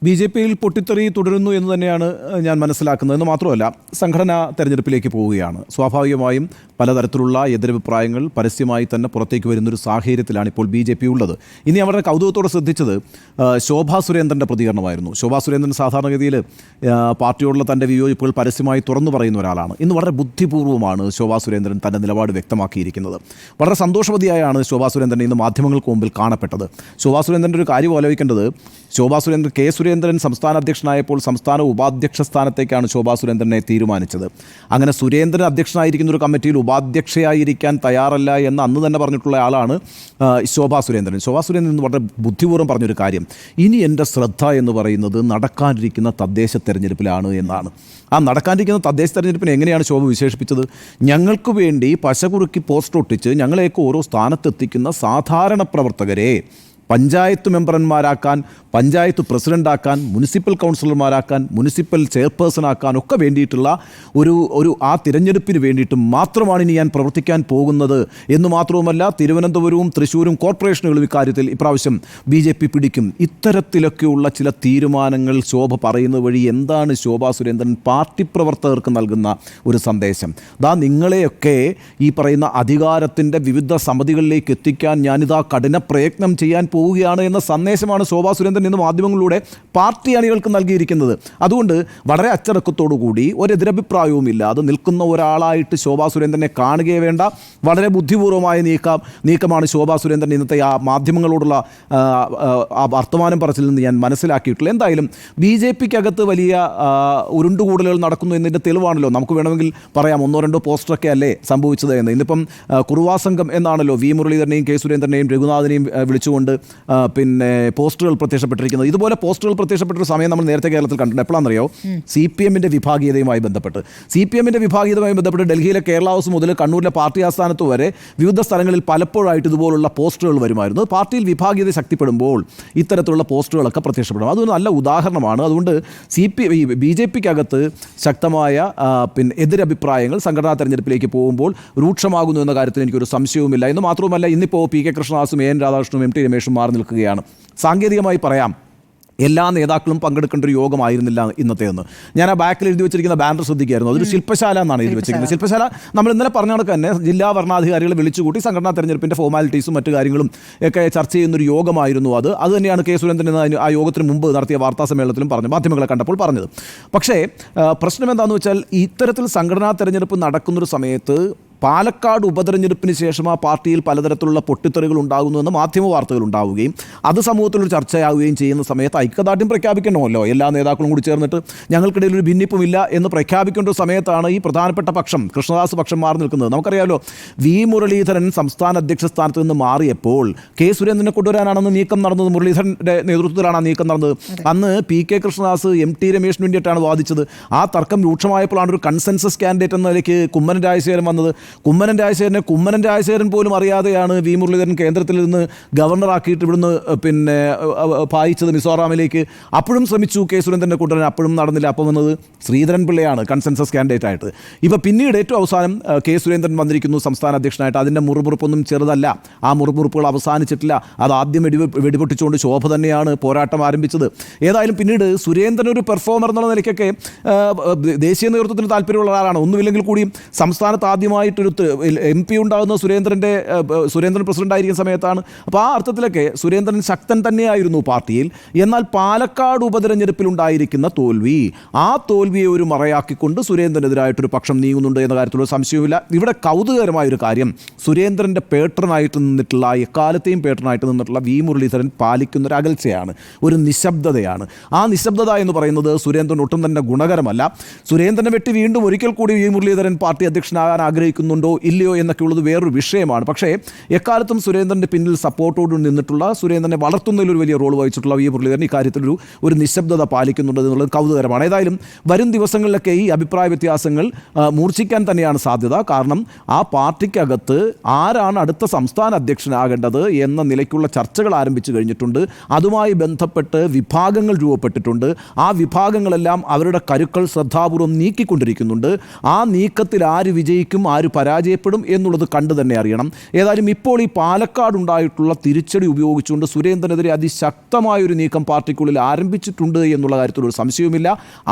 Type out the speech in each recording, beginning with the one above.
ബി.ജെ.പിയിൽ പൊട്ടിത്തെറി തുടരുന്നു എന്ന് തന്നെയാണ് ഞാൻ മനസ്സിലാക്കുന്നത്. എന്ന് മാത്രമല്ല, സംഘടനാ തെരഞ്ഞെടുപ്പിലേക്ക് പോവുകയാണ്. സ്വാഭാവികമായും പലതരത്തിലുള്ള എതിരഭിപ്രായങ്ങൾ പരസ്യമായി തന്നെ പുറത്തേക്ക് വരുന്നൊരു സാഹചര്യത്തിലാണ് ഇപ്പോൾ ബി.ജെ.പി ഉള്ളത്. ഇനി അവരുടെ കൗതുകത്തോടെ ശ്രദ്ധിച്ചത് ശോഭാ സുരേന്ദ്രൻ്റെ പ്രതികരണമായിരുന്നു. ശോഭാ സുരേന്ദ്രൻ സാധാരണഗതിയിൽ പാർട്ടിയോടുള്ള തൻ്റെ വിയോജിപ്പുകൾ പരസ്യമായി തുറന്നു പറയുന്ന ഒരാളാണ്. ഇന്ന് വളരെ ബുദ്ധിപൂർവ്വമാണ് ശോഭാ സുരേന്ദ്രൻ തൻ്റെ നിലപാട് വ്യക്തമാക്കിയിരിക്കുന്നത്. വളരെ സന്തോഷവതിയായാണ് ശോഭാ സുരേന്ദ്രൻ ഇന്ന് മാധ്യമങ്ങൾക്ക് മുമ്പിൽ കാണപ്പെട്ടത്. ശോഭാ സുരേന്ദ്രൻ്റെ ഒരു കാര്യം ആലോചിക്കേണ്ടത്, ശോഭാ സുരേന്ദ്രൻ കെ സുരേന്ദ്രൻ സംസ്ഥാന അധ്യക്ഷനായപ്പോൾ സംസ്ഥാന ഉപാധ്യക്ഷ സ്ഥാനത്തേക്കാണ് ശോഭാ സുരേന്ദ്രനെ തീരുമാനിച്ചത്. അങ്ങനെ സുരേന്ദ്രൻ അധ്യക്ഷനായിരിക്കുന്ന ഒരു കമ്മിറ്റിയിൽ ഉപാധ്യക്ഷയായിരിക്കാൻ തയ്യാറല്ല എന്ന് അന്ന് തന്നെ പറഞ്ഞിട്ടുള്ള ആളാണ് ശോഭാ സുരേന്ദ്രൻ. ശോഭാ സുരേന്ദ്രൻ വളരെ ബുദ്ധിപൂർവ്വം പറഞ്ഞൊരു കാര്യം, ഇനി എൻ്റെ ശ്രദ്ധ എന്ന് പറയുന്നത് നടക്കാനിരിക്കുന്ന തദ്ദേശ തെരഞ്ഞെടുപ്പിലാണ് എന്നാണ്. ആ നടക്കാനിരിക്കുന്ന തദ്ദേശ തെരഞ്ഞെടുപ്പിനെ എങ്ങനെയാണ് ശോഭ വിശേഷിപ്പിച്ചത്? ഞങ്ങൾക്ക് വേണ്ടി പശകുറുക്കി പോസ്റ്റർ ഒട്ടിച്ച് ഞങ്ങളെയൊക്കെ ഓരോ സ്ഥാനത്തെത്തിക്കുന്ന സാധാരണ പ്രവർത്തകരെ പഞ്ചായത്ത് മെമ്പർമാരാക്കാൻ, പഞ്ചായത്ത് പ്രസിഡൻ്റാക്കാൻ, മുനിസിപ്പൽ കൗൺസിലർമാരാക്കാൻ, മുനിസിപ്പൽ ചെയർപേഴ്സണാക്കാൻ ഒക്കെ വേണ്ടിയിട്ടുള്ള ഒരു ആ തിരഞ്ഞെടുപ്പിന് വേണ്ടിയിട്ട് മാത്രമാണ് ഇനി ഞാൻ പ്രവർത്തിക്കാൻ പോകുന്നത് എന്ന് മാത്രവുമല്ല, തിരുവനന്തപുരവും തൃശ്ശൂരും കോർപ്പറേഷനുകളും ഇക്കാര്യത്തിൽ ഇപ്രാവശ്യം ബി.ജെ.പി പിടിക്കും. ഇത്തരത്തിലൊക്കെയുള്ള ചില തീരുമാനങ്ങൾ ശോഭ പറയുന്നത് വഴി എന്താണ് ശോഭാ സുരേന്ദ്രൻ പാർട്ടി പ്രവർത്തകർക്ക് നൽകുന്ന ഒരു സന്ദേശം? നിങ്ങളെയൊക്കെ ഈ പറയുന്ന അധികാരത്തിൻ്റെ വിവിധ സമിതികളിലേക്ക് എത്തിക്കാൻ ഞാനിതാ കഠിന പ്രയത്നം ചെയ്യാൻ പോവുകയാണ് എന്ന സന്ദേശമാണ് ശോഭാ സുരേന്ദ്രൻ ഇന്ന് മാധ്യമങ്ങളിലൂടെ പാർട്ടി അണികൾക്ക് നൽകിയിരിക്കുന്നത്. അതുകൊണ്ട് വളരെ അച്ചടക്കത്തോടുകൂടി ഒരെതിരഭിപ്രായവുമില്ലാതെ നിൽക്കുന്ന ഒരാളായിട്ട് ശോഭാ സുരേന്ദ്രനെ കാണുകയേ വേണ്ട. വളരെ ബുദ്ധിപൂർവമായ നീക്കമാണ് ശോഭാ സുരേന്ദ്രൻ ഇന്നത്തെ ആ മാധ്യമങ്ങളോടുള്ള ആ വർത്തമാനം പറച്ചിൽ നിന്ന് ഞാൻ മനസ്സിലാക്കിയിട്ടുള്ളത്. എന്തായാലും ബി.ജെ.പിക്കകത്ത് വലിയ ഉരുണ്ടുകൂടലുകൾ നടക്കുന്നു എന്നതിൻ്റെ തെളിവാണല്ലോ. നമുക്ക് വേണമെങ്കിൽ പറയാം, ഒന്നോ രണ്ടോ പോസ്റ്ററൊക്കെ അല്ലേ സംഭവിച്ചത് എന്ന്. ഇന്നിപ്പം കുറുവാ സംഘം എന്നാണല്ലോ വി മുരളീധരനെയും കെ സുരേന്ദ്രനെയും രഘുനാഥനെയും വിളിച്ചുകൊണ്ട് പോസ്റ്ററുകൾ പ്രത്യക്ഷപ്പെട്ടിരിക്കുന്നത്. ഇതുപോലെ പോസ്റ്ററുകൾ പ്രത്യക്ഷപ്പെട്ടൊരു സമയം നമ്മൾ നേരത്തെ കേരളത്തിൽ കണ്ടിട്ടുണ്ട്. എപ്പോഴാണെന്നറിയോ? CPM-ന്റെ വിഭാഗീയതയുമായി ബന്ധപ്പെട്ട് ഡൽഹിയിലെ കേരള ഹൗസ് മുതൽ കണ്ണൂരിലെ പാർട്ടി ആസ്ഥാനത്ത് വരെ വിവിധ സ്ഥലങ്ങളിൽ പലപ്പോഴായിട്ട് ഇതുപോലുള്ള പോസ്റ്ററുകൾ വരുമായിരുന്നു. പാർട്ടിയിൽ വിഭാഗീയത ശക്തിപ്പെടുമ്പോൾ ഇത്തരത്തിലുള്ള പോസ്റ്ററുകളൊക്കെ പ്രത്യക്ഷപ്പെടും. അതൊരു നല്ല ഉദാഹരണമാണ്. അതുകൊണ്ട് ബി.ജെ.പിക്കകത്ത് ശക്തമായ എതിരഭിപ്രായങ്ങൾ സംഘടനാ തെരഞ്ഞെടുപ്പിലേക്ക് പോകുമ്പോൾ രൂക്ഷമാകുന്നു എന്ന കാര്യത്തിൽ എനിക്കൊരു സംശയവുമില്ല. എന്ന് മാത്രവുമല്ല, ഇന്നിപ്പോൾ പി.കെ. കൃഷ്ണദാസും എൻ രാധാകൃഷ്ണനും എം ടി രമേശും മാറി നിൽക്കുകയാണ്. സാങ്കേതികമായി പറയാം, എല്ലാ നേതാക്കളും പങ്കെടുക്കേണ്ട ഒരു യോഗമായിരുന്നില്ല ഇന്നത്തേന്ന്. ഞാൻ ആ ബാക്കിൽ എഴുതി വെച്ചിരിക്കുന്ന ബാനർ ശ്രദ്ധിക്കുകയായിരുന്നു. അതൊരു ശില്പശാല എന്നാണ് എഴുതി വെച്ചിരിക്കുന്നത്. ശില്പശാല നമ്മൾ ഇന്നലെ പറഞ്ഞ കണക്ക് തന്നെ ജില്ലാ ഭരണാധികാരികളെ വിളിച്ചുകൂട്ടി സംഘടനാ തെരഞ്ഞെടുപ്പിൻ്റെ ഫോർമാലിറ്റീസും മറ്റു കാര്യങ്ങളും ഒക്കെ ചർച്ച ചെയ്യുന്നൊരു യോഗമായിരുന്നു അത്. തന്നെയാണ് കെ സുരേന്ദ്രൻ ആ യോഗത്തിന് മുമ്പ് നടത്തിയ വാർത്താ സമ്മേളനത്തിലും പറഞ്ഞു, മാധ്യമങ്ങളെ കണ്ടപ്പോൾ പറഞ്ഞത്. പക്ഷേ പ്രശ്നം എന്താണെന്ന് വെച്ചാൽ, ഇത്തരത്തിൽ സംഘടനാ തെരഞ്ഞെടുപ്പ് നടക്കുന്നൊരു സമയത്ത് പാലക്കാട് ഉപതെരഞ്ഞെടുപ്പിന് ശേഷം ആ പാർട്ടിയിൽ പലതരത്തിലുള്ള പൊട്ടിത്തെറികൾ ഉണ്ടാകുന്നുവെന്ന് മാധ്യമ വാർത്തകൾ ഉണ്ടാവുകയും അത് സമൂഹത്തിലൊരു ചർച്ചയാവുകയും ചെയ്യുന്ന സമയത്ത് ഐക്യദാർഢ്യം പ്രഖ്യാപിക്കണമല്ലോ. എല്ലാ നേതാക്കളും കൂടി ചേർന്നിട്ട് ഞങ്ങൾക്കിടയിൽ ഒരു ഭിന്നിപ്പുമില്ല എന്ന് പ്രഖ്യാപിക്കേണ്ട ഒരു സമയത്താണ് ഈ പ്രധാനപ്പെട്ട പക്ഷം, കൃഷ്ണദാസ് പക്ഷം, മാറി നിൽക്കുന്നത്. നമുക്കറിയാമല്ലോ, വി മുരളീധരൻ സംസ്ഥാന അധ്യക്ഷ സ്ഥാനത്ത് നിന്ന് മാറിയപ്പോൾ കെ സുരേന്ദ്രനെ കൊണ്ടുവരാനാണെന്ന് നീക്കം നടന്നത്. മുരളീധരൻ്റെ നേതൃത്വത്തിലാണ് ആ നീക്കം നടന്നത്. അന്ന് പി.കെ. കൃഷ്ണദാസ് എം ടി രമേശിന് വേണ്ടിയിട്ടാണ് വാദിച്ചത്. ആ തർക്കം രൂക്ഷമായപ്പോഴാണ് ഒരു കൺസെൻസസ് കാൻഡിഡേറ്റ് എന്ന നിലയ്ക്ക് കുമ്മനം രാജശേഖരൻ വന്നത്. കുമ്മനം രാജശേഖരൻ പോലും അറിയാതെയാണ് വി മുരളീധരൻ കേന്ദ്രത്തിൽ നിന്ന് ഗവർണറാക്കിയിട്ട് ഇവിടുന്ന് പായിച്ചത് മിസോറാമിലേക്ക്. അപ്പോഴും ശ്രമിച്ചു കെ സുരേന്ദ്രനെ കൊണ്ടുവരാൻ, അപ്പോഴും നടന്നില്ല. അപ്പം വന്നത് ശ്രീധരൻ പിള്ളയാണ് കൺസെൻസസ് കാൻഡിഡേറ്റ് ആയിട്ട്. ഇപ്പോൾ പിന്നീട് ഏറ്റവും അവസാനം കെ സുരേന്ദ്രൻ വന്നിരിക്കുന്നു സംസ്ഥാന അധ്യക്ഷനായിട്ട്. അതിൻ്റെ മുറുമുറുപ്പൊന്നും ചെറുതല്ല. ആ മുറുമുറുപ്പുകൾ അവസാനിച്ചിട്ടില്ല. അത് ആദ്യം വെടിപൊട്ടിച്ചുകൊണ്ട് ശോഭ തന്നെയാണ് പോരാട്ടം ആരംഭിച്ചത്. ഏതായാലും പിന്നീട് സുരേന്ദ്രൻ ഒരു പെർഫോമർ എന്നുള്ള നിലയ്ക്കൊക്കെ ദേശീയ നേതൃത്വത്തിന് താല്പര്യമുള്ള ആളാണ്. ഒന്നുമില്ലെങ്കിൽ കൂടിയും സംസ്ഥാനത്ത് ആദ്യമായിട്ടൊരു MP ഉണ്ടാകുന്ന സുരേന്ദ്രൻ പ്രസിഡൻ്റായിരിക്കുന്ന സമയത്താണ്. അപ്പോൾ ആ അർത്ഥത്തിലൊക്കെ സുരേന്ദ്രൻ ശക്തൻ തന്നെയായിരുന്നു പാർട്ടിയിൽ. എന്നാൽ പാലക്കാട് ഉപതെരഞ്ഞെടുപ്പിൽ ഉണ്ടായിരിക്കുന്ന തോൽവി, ആ തോൽവിയെ ഒരു മറയാക്കിക്കൊണ്ട് സുരേന്ദ്രനെതിരായിട്ടൊരു പക്ഷം നീങ്ങുന്നുണ്ട് എന്ന കാര്യത്തിലുള്ള സംശയവുമില്ല. ഇവിടെ കൗതുകകരമായൊരു കാര്യം, സുരേന്ദ്രൻ്റെ പേട്ടനായിട്ട് നിന്നിട്ടുള്ള, എക്കാലത്തെയും പേട്ടനായിട്ട് നിന്നിട്ടുള്ള വി മുരളീധരൻ പാലിക്കുന്നൊരു അകൽച്ചയാണ്, ഒരു നിശബ്ദതയാണ്. ആ നിശബ്ദത എന്ന് പറയുന്നത് സുരേന്ദ്രൻ ഒട്ടും തന്നെ ഗുണകരമല്ല. സുരേന്ദ്രനെ വെട്ടി വീണ്ടും ഒരിക്കൽ കൂടി വി മുരളീധരൻ പാർട്ടി അധ്യക്ഷനാകാൻ ആഗ്രഹിക്കുന്നുണ്ടോ ഇല്ലയോ എന്നൊക്കെ ഉള്ളത് വേറൊരു വിഷയമാണ്. പക്ഷേ എക്കാലത്തും സുരേന്ദ്രൻ്റെ പിന്നിൽ സപ്പോർട്ടോട് നിന്നിട്ടുള്ള, സുരേന്ദ്രനെ വളർത്തുന്നതിലൊരു വലിയ റോൾ വഹിച്ചിട്ടുള്ള വി മുരളീധരൻ ഇക്കാര്യത്തിൽ ഒരു നിശബ്ദത പാലിക്കുന്നുണ്ട് എന്നുള്ളത് കൗതുകരമാണ്. ഏതായാലും വരും ദിവസങ്ങളിലൊക്കെ ഈ അഭിപ്രായ വ്യത്യാസങ്ങൾ മൂർച്ഛിക്കാൻ തന്നെയാണ് സാധ്യത. കാരണം ആ പാർട്ടിക്കകത്ത് ആരാണ് അടുത്ത സംസ്ഥാന അധ്യക്ഷനാകേണ്ടത് എന്ന നിലയ്ക്കുള്ള ചർച്ചകൾ ആരംഭിച്ചു കഴിഞ്ഞിട്ടുണ്ട്. അതുമായി ബന്ധപ്പെട്ട് വിഭാഗങ്ങൾ രൂപപ്പെട്ടിട്ടുണ്ട്. ആ വിഭാഗങ്ങളെല്ലാം അവരുടെ കരുക്കൾ ശ്രദ്ധാപൂർവം നീക്കിക്കൊണ്ടിരിക്കുന്നുണ്ട്. ആ നീക്കത്തിൽ ആര് വിജയിക്കും, ആര് പരാജയപ്പെടും എന്നുള്ളത് കണ്ടു തന്നെ അറിയണം. ഏതായാലും ഇപ്പോൾ ഈ പാലക്കാടുണ്ടായിട്ടുള്ള തിരിച്ചടി ഉപയോഗിച്ചുകൊണ്ട് സുരേന്ദ്രനെതിരെ അതിശക്തമായൊരു നീക്കം പാർട്ടിക്കുള്ളിൽ ആരംഭിച്ചിട്ടുണ്ട് എന്നുള്ള കാര്യത്തിൽ ഒരു സംശയവുമില്ല.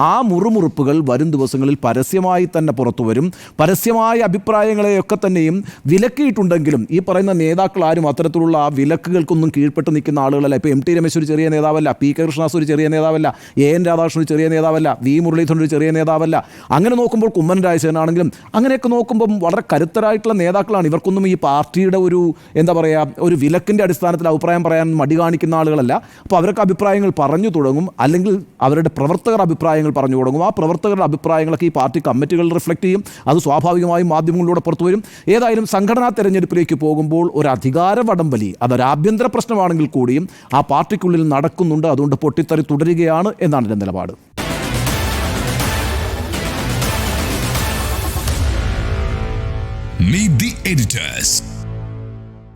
ആ മുറുമുറുപ്പുകൾ വരും ദിവസങ്ങളിൽ പരസ്യമായി തന്നെ പുറത്തു വരും. പരസ്യമായ അഭിപ്രായങ്ങളെയൊക്കെ തന്നെയും വിലക്കിയിട്ടുണ്ടെങ്കിലും ഈ പറയുന്ന നേതാക്കൾ ആരും അത്തരത്തിലുള്ള ആ വിലക്കുകൾക്കൊന്നും കീഴ്പ്പെട്ട് നിൽക്കുന്ന ആളുകളല്ല. ഇപ്പോൾ എം ടി രമേശ് ഒരു ചെറിയ നേതാവല്ല, പി കെ കൃഷ്ണദാസ് ഒരു ചെറിയ നേതാവല്ല, എൻ രാധാകൃഷ്ണൻ ഒരു ചെറിയ നേതാവല്ല, വി മുരളീധരൻ ഒരു ചെറിയ നേതാവല്ല. അങ്ങനെ നോക്കുമ്പോൾ കുമ്മൻ രാജശേഖരനാണെങ്കിലും അങ്ങനെയൊക്കെ നോക്കുമ്പം വളരെ കരുത്തരായിട്ടുള്ള നേതാക്കളാണ്. ഇവർക്കൊന്നും ഈ പാർട്ടിയുടെ ഒരു എന്താ പറയുക ഒരു വിലക്കിൻ്റെ അടിസ്ഥാനത്തിൽ അഭിപ്രായം പറയാൻ മടി കാണിക്കുന്ന ആളുകളല്ല. അപ്പോൾ അവരൊക്കെ അഭിപ്രായങ്ങൾ പറഞ്ഞു തുടങ്ങും, അല്ലെങ്കിൽ അവരുടെ പ്രവർത്തകർ അഭിപ്രായങ്ങൾ പറഞ്ഞു തുടങ്ങും. ആ പ്രവർത്തകരുടെ അഭിപ്രായങ്ങളൊക്കെ ഈ പാർട്ടി കമ്മിറ്റികളിൽ റിഫ്ലക്ട് ചെയ്യും. അത് സ്വാഭാവികമായും മാധ്യമങ്ങളിലൂടെ പുറത്തു വരും. ഏതായാലും സംഘടനാ തെരഞ്ഞെടുപ്പിലേക്ക് പോകുമ്പോൾ ഒരു അധികാര വടംവലി അതൊരു ആഭ്യന്തര പ്രശ്നമാണെങ്കിൽ കൂടിയും ആ പാർട്ടിക്കുള്ളിൽ നടക്കുന്നുണ്ട്. അതുകൊണ്ട് പൊട്ടിത്തെറി തുടരുകയാണ് എന്നാണ് എൻ്റെ നിലപാട്. Meet the editors.